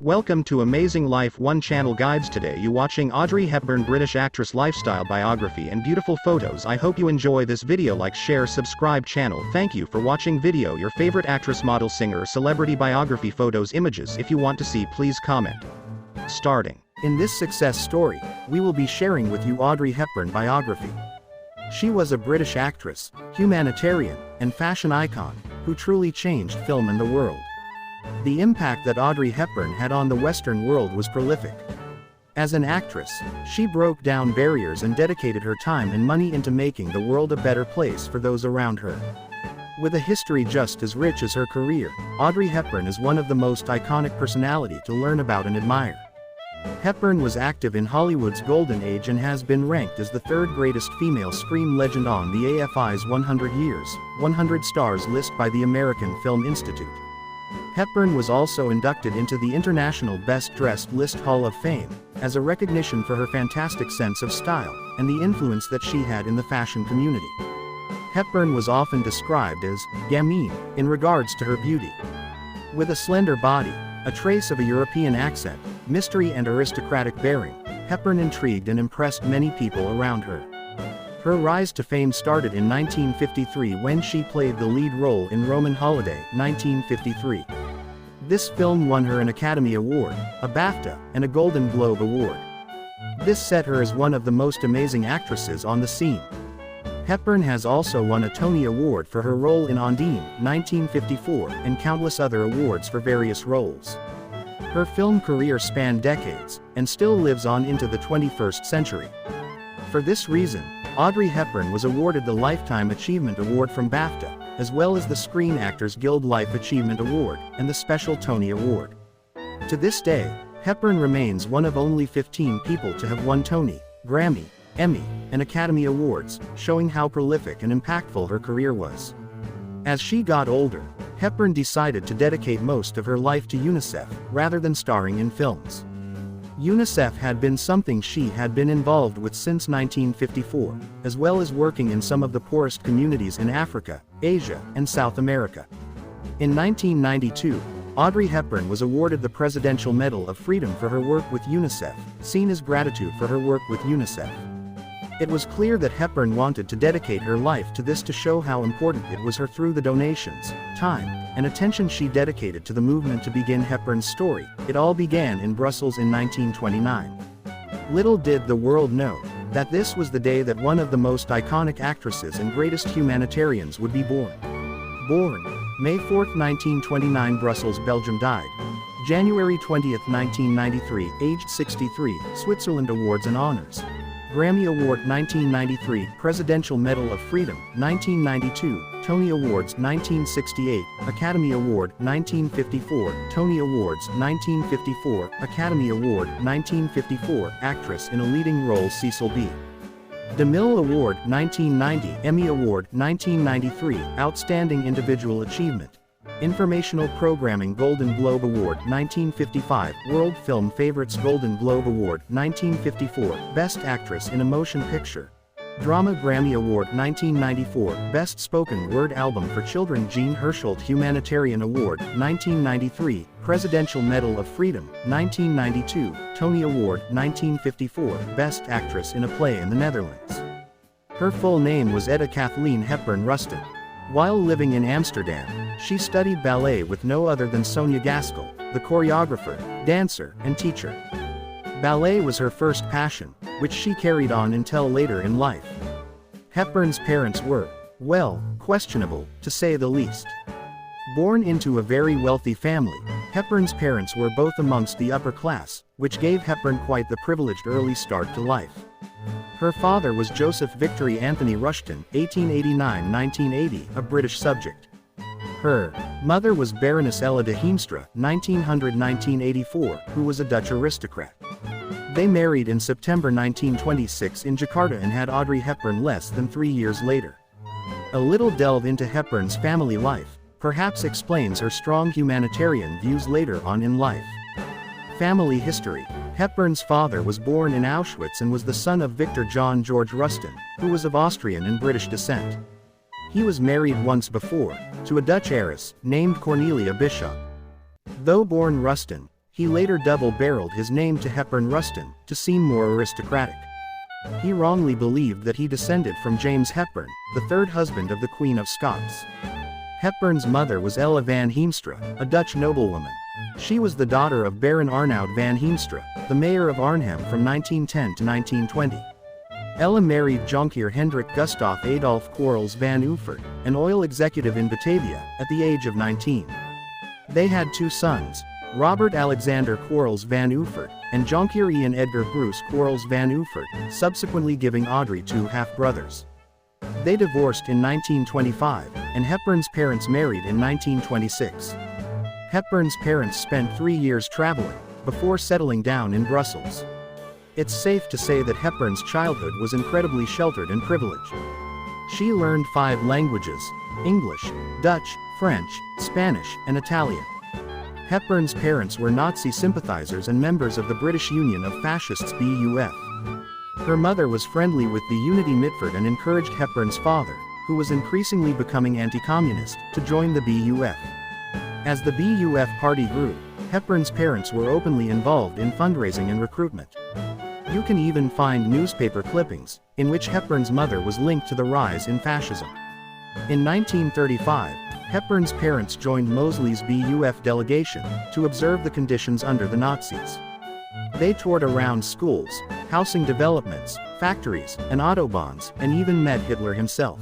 Welcome to Amazing Life One Channel Guides. Today you watching Audrey Hepburn, British actress, lifestyle biography and beautiful photos. I hope you enjoy this video. Like, share, subscribe channel. Thank you for watching video. Your favorite actress, model, singer, celebrity biography, photos, images. If you want to see, please comment. Starting. In this success story, we will be sharing with you Audrey Hepburn biography. She was a British actress, humanitarian, and fashion icon, who truly changed film and the world. The impact that Audrey Hepburn had on the Western world was prolific. As an actress, she broke down barriers and dedicated her time and money into making the world a better place for those around her. With a history just as rich as her career, Audrey Hepburn is one of the most iconic personalities to learn about and admire. Hepburn was active in Hollywood's golden age and has been ranked as the third greatest female screen legend on the AFI's 100 Years, 100 Stars list by the American Film Institute. Hepburn was also inducted into the International Best Dressed List Hall of Fame, as a recognition for her fantastic sense of style, and the influence that she had in the fashion community. Hepburn was often described as gamine in regards to her beauty. With a slender body, a trace of a European accent, mystery and aristocratic bearing, Hepburn intrigued and impressed many people around her. Her rise to fame started in 1953 when she played the lead role in Roman Holiday, 1953. This film won her an Academy Award, a BAFTA, and a Golden Globe Award. This set her as one of the most amazing actresses on the scene. Hepburn has also won a Tony Award for her role in Undine, 1954, and countless other awards for various roles. Her film career spanned decades, and still lives on into the 21st century. For this reason, Audrey Hepburn was awarded the Lifetime Achievement Award from BAFTA, as well as the Screen Actors Guild Life Achievement Award, and the Special Tony Award. To this day, Hepburn remains one of only 15 people to have won Tony, Grammy, Emmy, and Academy Awards, showing how prolific and impactful her career was. As she got older, Hepburn decided to dedicate most of her life to UNICEF, rather than starring in films. UNICEF had been something she had been involved with since 1954, as well as working in some of the poorest communities in Africa, Asia, and South America. In 1992, Audrey Hepburn was awarded the Presidential Medal of Freedom for her work with UNICEF, seen as gratitude for her work with UNICEF. It was clear that Hepburn wanted to dedicate her life to this to show how important it was her through the donations, time, and attention she dedicated to the movement. To begin Hepburn's story, it all began in Brussels in 1929. Little did the world know that this was the day that one of the most iconic actresses and greatest humanitarians would be born. Born May 4, 1929, Brussels, Belgium. Died January 20, 1993, aged 63, Switzerland. Awards and honors: Grammy Award 1993, Presidential Medal of Freedom 1992, Tony Awards 1968, Academy Award 1954, Tony Awards 1954, Academy Award 1954, Actress in a Leading Role Cecil B. DeMille Award 1990, Emmy Award 1993, Outstanding Individual Achievement. Informational Programming Golden Globe Award 1955, World Film Favorites Golden Globe Award 1954, Best Actress in a Motion Picture. Drama Grammy Award 1994, Best Spoken Word Album for Children. Jean Hersholt Humanitarian Award 1993, Presidential Medal of Freedom 1992, Tony Award 1954, Best Actress in a Play in the Netherlands. Her full name was Etta Kathleen Hepburn Rustin. While living in Amsterdam, she studied ballet with no other than Sonia Gaskell, the choreographer, dancer, and teacher. Ballet was her first passion, which she carried on until later in life. Hepburn's parents were, well, questionable, to say the least. Born into a very wealthy family, Hepburn's parents were both amongst the upper class, which gave Hepburn quite the privileged early start to life. Her father was Joseph Victory Anthony Rushton, 1889-1980, a British subject. Her mother was Baroness Ella de Heemstra, 1900-1984, who was a Dutch aristocrat. They married in September 1926 in Jakarta and had Audrey Hepburn less than 3 years later. A little delve into Hepburn's family life perhaps explains her strong humanitarian views later on in life. Family history: Hepburn's father was born in Auschwitz and was the son of Victor John George Rustin, who was of Austrian and British descent. He was married once before, to a Dutch heiress, named Cornelia Bishop. Though born Rustin, He later double-barreled his name to Hepburn Rustin, to seem more aristocratic. He wrongly believed that he descended from James Hepburn, the third husband of the Queen of Scots. Hepburn's mother was Ella van Heemstra, a Dutch noblewoman. She was the daughter of Baron Arnoud van Heemstra, the mayor of Arnhem from 1910 to 1920. Ella married Jonkheer Hendrik Gustaf Adolf Quarles van Uffert, an oil executive in Batavia, at the age of 19. They had two sons, Robert Alexander Quarles van Uffert, and Jonkheer Ian Edgar Bruce Quarles van Uffert, subsequently giving Audrey two half-brothers. They divorced in 1925, and Hepburn's parents married in 1926. Hepburn's parents spent 3 years traveling, before settling down in Brussels. It's safe to say that Hepburn's childhood was incredibly sheltered and privileged. She learned 5 languages: English, Dutch, French, Spanish, and Italian. Hepburn's parents were Nazi sympathizers and members of the British Union of Fascists BUF. Her mother was friendly with the Unity Mitford and encouraged Hepburn's father, who was increasingly becoming anti-communist, to join the BUF. As the BUF party grew, Hepburn's parents were openly involved in fundraising and recruitment. You can even find newspaper clippings, in which Hepburn's mother was linked to the rise in fascism. In 1935, Hepburn's parents joined Mosley's BUF delegation, to observe the conditions under the Nazis. They toured around schools, housing developments, factories, and autobahns, and even met Hitler himself.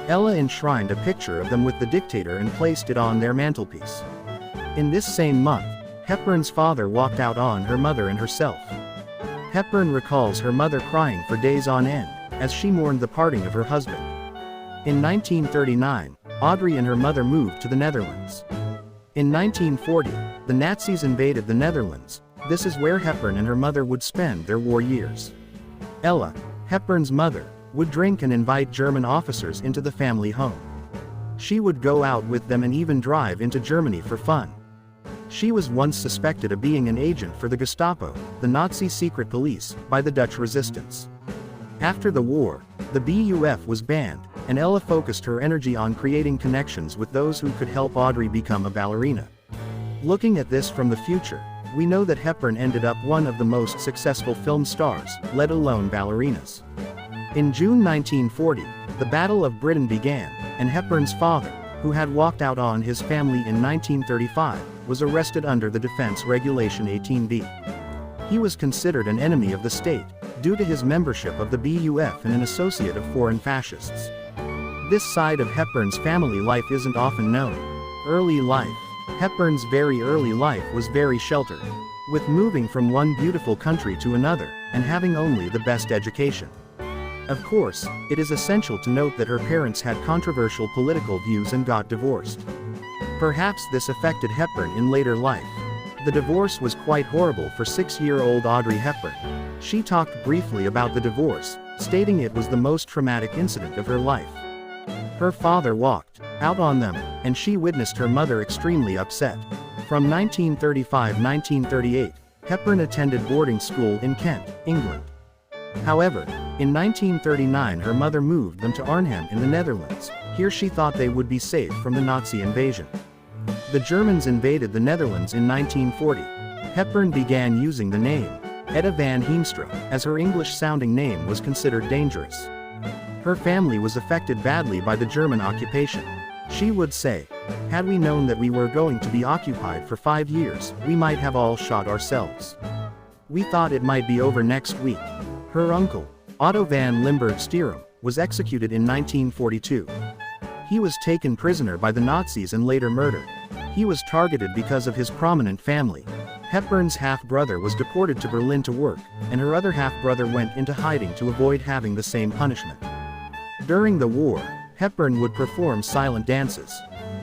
Ella enshrined a picture of them with the dictator and placed it on their mantelpiece. In this same month, Hepburn's father walked out on her mother and herself. Hepburn recalls her mother crying for days on end, as she mourned the parting of her husband. In 1939, Audrey and her mother moved to the Netherlands. In 1940, the Nazis invaded the Netherlands. This is where Hepburn and her mother would spend their war years. Ella, Hepburn's mother, would drink and invite German officers into the family home. She would go out with them and even drive into Germany for fun. She was once suspected of being an agent for the Gestapo, the Nazi secret police, by the Dutch resistance. After the war, the BUF was banned, and Ella focused her energy on creating connections with those who could help Audrey become a ballerina. Looking at this from the future, we know that Hepburn ended up one of the most successful film stars, let alone ballerinas. In June 1940, the Battle of Britain began, and Hepburn's father, who had walked out on his family in 1935, was arrested under the Defense Regulation 18B. He was considered an enemy of the state, due to his membership of the BUF and an associate of foreign fascists. This side of Hepburn's family life isn't often known. Early life. Hepburn's very early life was very sheltered, with moving from one beautiful country to another, and having only the best education. Of course, it is essential to note that her parents had controversial political views and got divorced. Perhaps this affected Hepburn in later life. The divorce was quite horrible for 6-year-old Audrey Hepburn. She talked briefly about the divorce, stating it was the most traumatic incident of her life. Her father walked out on them, and she witnessed her mother extremely upset. From 1935-1938, Hepburn attended boarding school in Kent, England. However, in 1939 her mother moved them to Arnhem in the Netherlands. Here she thought they would be safe from the Nazi invasion. The Germans invaded the Netherlands in 1940. Hepburn began using the name Etta van Heemstra, as her English-sounding name was considered dangerous. Her family was affected badly by the German occupation. She would say, "Had we known that we were going to be occupied for 5 years, we might have all shot ourselves. We thought it might be over next week." Her uncle, Otto van Limburg-Stierum, was executed in 1942. He was taken prisoner by the Nazis and later murdered. He was targeted because of his prominent family. Hepburn's half-brother was deported to Berlin to work, and her other half-brother went into hiding to avoid having the same punishment. During the war, Hepburn would perform silent dances.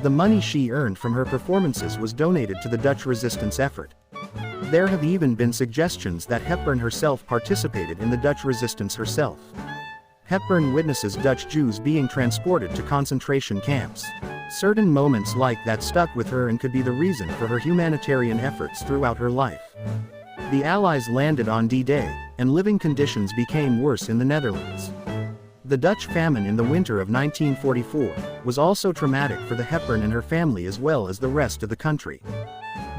The money she earned from her performances was donated to the Dutch resistance effort. There have even been suggestions that Hepburn herself participated in the Dutch resistance herself. Hepburn witnesses Dutch Jews being transported to concentration camps. Certain moments like that stuck with her and could be the reason for her humanitarian efforts throughout her life. The Allies landed on D-Day, and living conditions became worse in the Netherlands. The Dutch famine in the winter of 1944 was also traumatic for the Hepburn and her family as well as the rest of the country.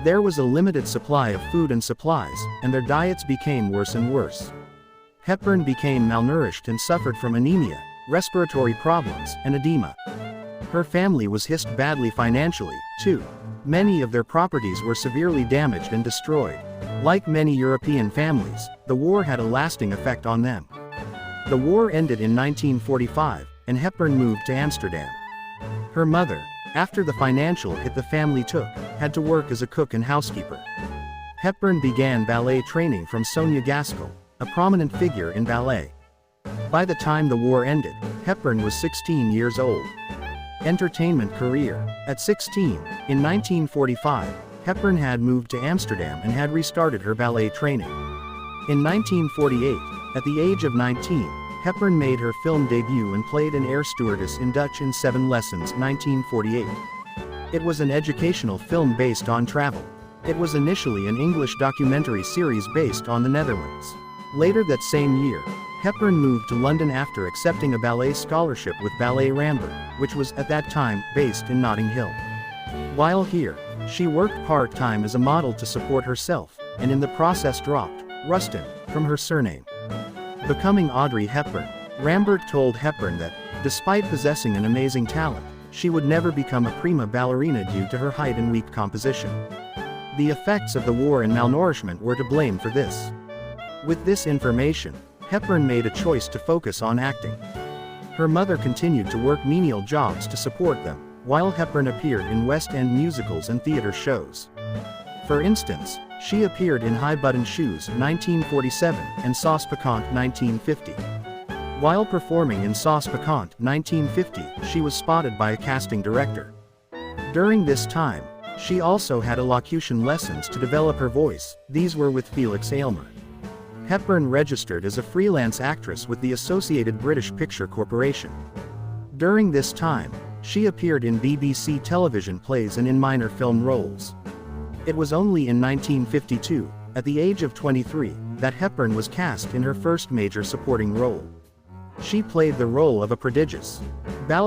There was a limited supply of food and supplies, and their diets became worse and worse. Hepburn became malnourished and suffered from anemia, respiratory problems, and edema. Her family was hit badly financially, too. Many of their properties were severely damaged and destroyed. Like many European families, the war had a lasting effect on them. The war ended in 1945, and Hepburn moved to Amsterdam. Her mother, after the financial hit the family took, had to work as a cook and housekeeper. Hepburn began ballet training from Sonia Gaskell, a prominent figure in ballet. By the time the war ended, Hepburn was 16 years old. Entertainment career. At 16, in 1945, Hepburn had moved to Amsterdam and had restarted her ballet training. In 1948, at the age of 19, Hepburn made her film debut and played an air stewardess in Dutch in 7 Lessons, 1948. It was an educational film based on travel. It was initially an English documentary series based on the Netherlands. Later that same year, Hepburn moved to London after accepting a ballet scholarship with Ballet Rambert, which was at that time based in Notting Hill. While here, she worked part-time as a model to support herself, and in the process dropped Rustin from her surname. Becoming Audrey Hepburn, Rambert told Hepburn that, despite possessing an amazing talent, she would never become a prima ballerina due to her height and weak composition. The effects of the war and malnourishment were to blame for this. With this information, Hepburn made a choice to focus on acting. Her mother continued to work menial jobs to support them, while Hepburn appeared in West End musicals and theater shows. For instance, she appeared in High Button Shoes 1947 and Sauce Piquante 1950. While performing in Sauce Piquante 1950, she was spotted by a casting director. During this time, she also had elocution lessons to develop her voice. These were with Felix Aylmer. Hepburn registered as a freelance actress with the Associated British Picture Corporation. During this time, she appeared in BBC television plays and in minor film roles. It was only in 1952, at the age of 23, that Hepburn was cast in her first major supporting role. She played the role of a prodigious ballet